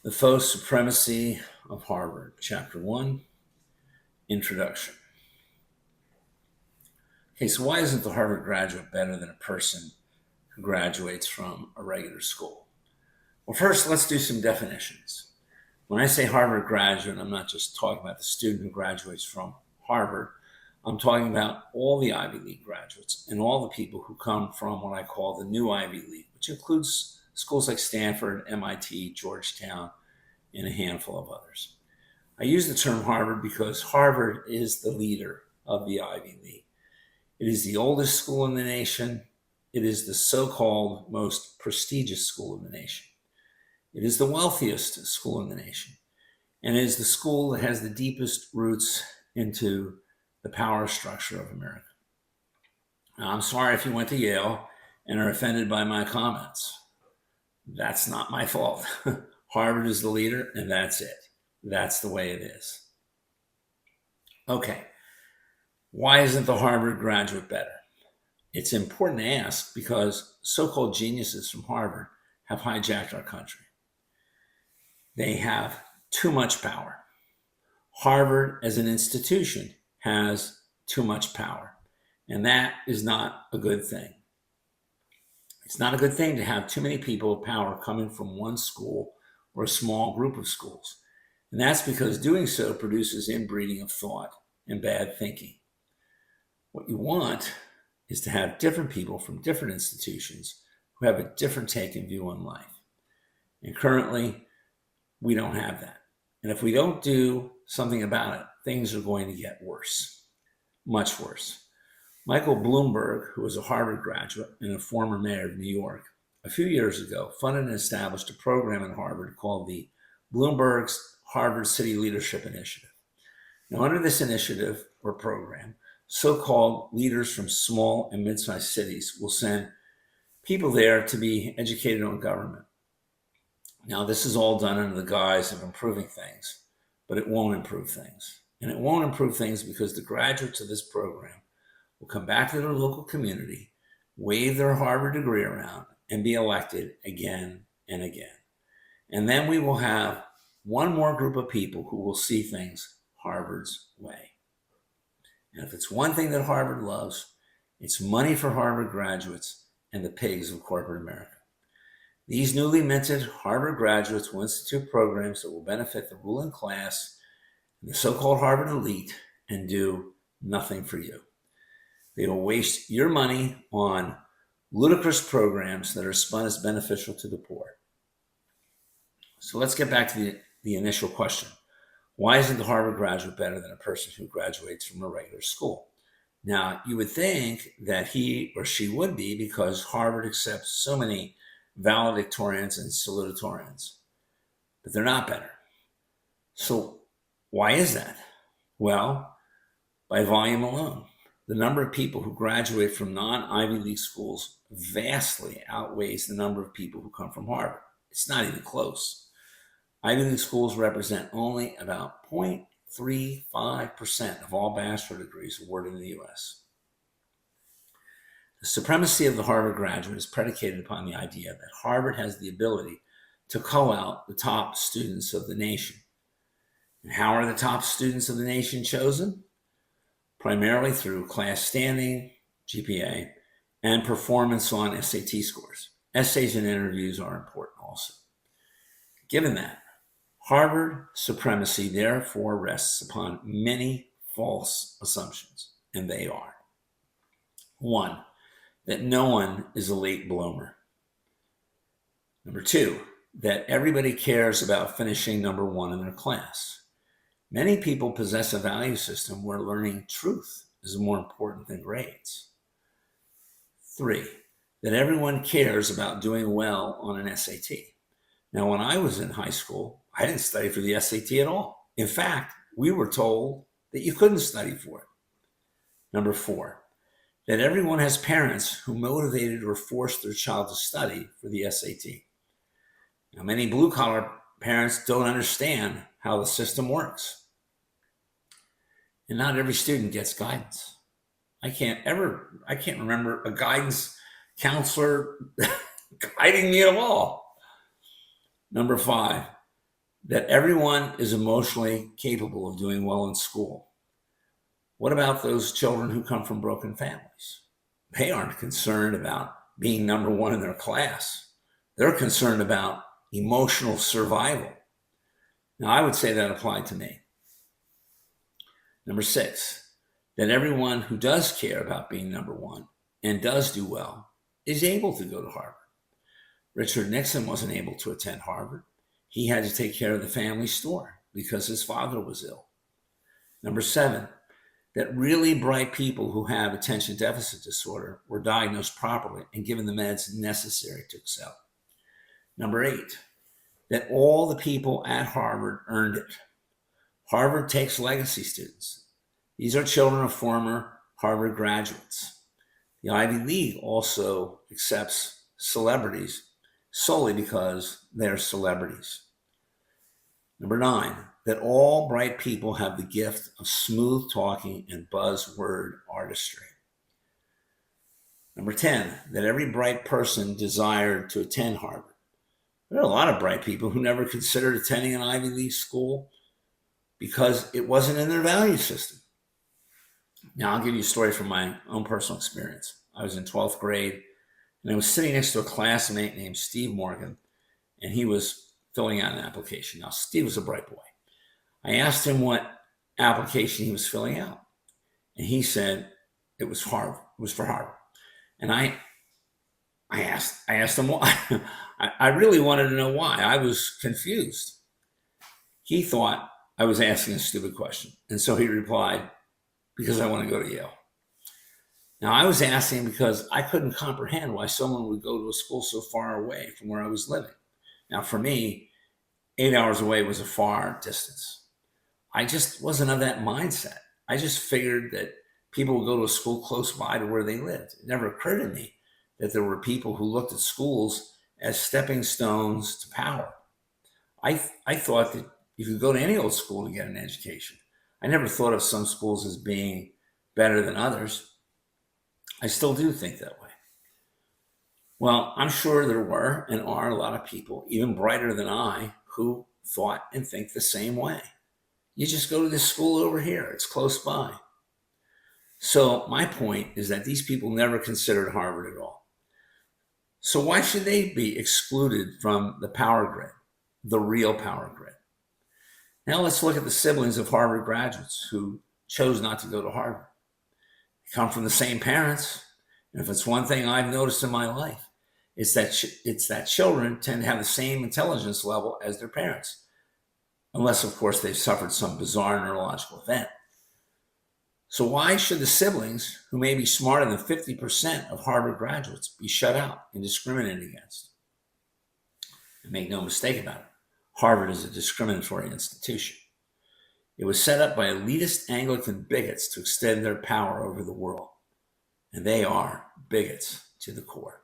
The Faux Supremacy of Harvard, Chapter 1, Introduction. Okay, so why isn't the Harvard graduate better than a person who graduates from a regular school? Well, first, let's do some definitions. When I say Harvard graduate, I'm not just talking about the student who graduates from Harvard. I'm talking about all the Ivy League graduates and all the people who come from what I call the new Ivy League, which includes schools like Stanford, MIT, Georgetown, and a handful of others. I use the term Harvard because Harvard is the leader of the Ivy League. It is the oldest school in the nation. It is the so-called most prestigious school in the nation. It is the wealthiest school in the nation. And it is the school that has the deepest roots into the power structure of America. Now, I'm sorry if you went to Yale and are offended by my comments. That's not my fault. Harvard is the leader, and that's it. That's the way it is. Okay, why isn't the Harvard graduate better? It's important to ask because so-called geniuses from Harvard have hijacked our country. They have too much power. Harvard as an institution has too much power, and that is not a good thing. It's not a good thing to have too many people of power coming from one school or a small group of schools. And that's because doing so produces inbreeding of thought and bad thinking. What you want is to have different people from different institutions who have a different take and view on life. And currently, we don't have that. And if we don't do something about it, things are going to get worse, much worse. Michael Bloomberg, who was a Harvard graduate and a former mayor of New York, a few years ago funded and established a program at Harvard called the Bloomberg's Harvard City Leadership Initiative. Now, under this initiative or program, so-called leaders from small and mid-sized cities will send people there to be educated on government. Now, this is all done under the guise of improving things, but it won't improve things. And it won't improve things because the graduates of this program will come back to their local community, wave their Harvard degree around, and be elected again and again. And then we will have one more group of people who will see things Harvard's way. And if it's one thing that Harvard loves, it's money for Harvard graduates and the pigs of corporate America. These newly minted Harvard graduates will institute programs that will benefit the ruling class and the so-called Harvard elite and do nothing for you. They will waste your money on ludicrous programs that are spun as beneficial to the poor. So let's get back to the initial question. Why isn't the Harvard graduate better than a person who graduates from a regular school? Now, you would think that he or she would be because Harvard accepts so many valedictorians and salutatorians, but they're not better. So why is that? Well, by volume alone. The number of people who graduate from non-Ivy League schools vastly outweighs the number of people who come from Harvard. It's not even close. Ivy League schools represent only about 0.35% of all bachelor degrees awarded in the U.S. The supremacy of the Harvard graduate is predicated upon the idea that Harvard has the ability to cull out the top students of the nation. And how are the top students of the nation chosen? Primarily through class standing, GPA, and performance on SAT scores. Essays and interviews are important also. Given that, Harvard supremacy therefore rests upon many false assumptions, and they are: 1, that no one is a late bloomer. Number 2, that everybody cares about finishing number 1 in their class. Many people possess a value system where learning truth is more important than grades. 3, that everyone cares about doing well on an SAT. Now, when I was in high school, I didn't study for the SAT at all. In fact, we were told that you couldn't study for it. Number 4, that everyone has parents who motivated or forced their child to study for the SAT. Now, many blue-collar parents don't understand how the system works. And not every student gets guidance. I can't remember a guidance counselor guiding me at all. Number 5, that everyone is emotionally capable of doing well in school. What about those children who come from broken families? They aren't concerned about being number one in their class. They're concerned about emotional survival. Now, I would say that applied to me. Number 6, that everyone who does care about being number one and does do well is able to go to Harvard. Richard Nixon wasn't able to attend Harvard. He had to take care of the family store because his father was ill. Number 7, that really bright people who have attention deficit disorder were diagnosed properly and given the meds necessary to excel. Number 8, that all the people at Harvard earned it. Harvard takes legacy students. These are children of former Harvard graduates. The Ivy League also accepts celebrities solely because they're celebrities. Number 9, that all bright people have the gift of smooth talking and buzzword artistry. Number 10, that every bright person desired to attend Harvard. There are a lot of bright people who never considered attending an Ivy League school because it wasn't in their value system. Now, I'll give you a story from my own personal experience. I was in 12th grade, and I was sitting next to a classmate named Steve Morgan, and he was filling out an application. Now, Steve was a bright boy. I asked him what application he was filling out, and he said it was Harvard. It was for Harvard. And I asked him why. I really wanted to know why. I was confused. He thought I was asking a stupid question, and so he replied, because I want to go to Yale. Now, I was asking because I couldn't comprehend why someone would go to a school so far away from where I was living. Now, for me, 8 hours away was a far distance. I just wasn't of that mindset. I just figured that people would go to a school close by to where they lived. It never occurred to me that there were people who looked at schools as stepping stones to power. I thought that you could go to any old school to get an education. I never thought of some schools as being better than others. I still do think that way. Well, I'm sure there were and are a lot of people, even brighter than I, who thought and think the same way. You just go to this school over here. It's close by. So my point is that these people never considered Harvard at all. So why should they be excluded from the power grid, the real power grid? Now let's look at the siblings of Harvard graduates who chose not to go to Harvard. They come from the same parents. And if it's one thing I've noticed in my life, it's that children tend to have the same intelligence level as their parents, unless, of course, they've suffered some bizarre neurological event. So why should the siblings, who may be smarter than 50% of Harvard graduates, be shut out and discriminated against? And make no mistake about it, Harvard is a discriminatory institution. It was set up by elitist Anglican bigots to extend their power over the world. And they are bigots to the core.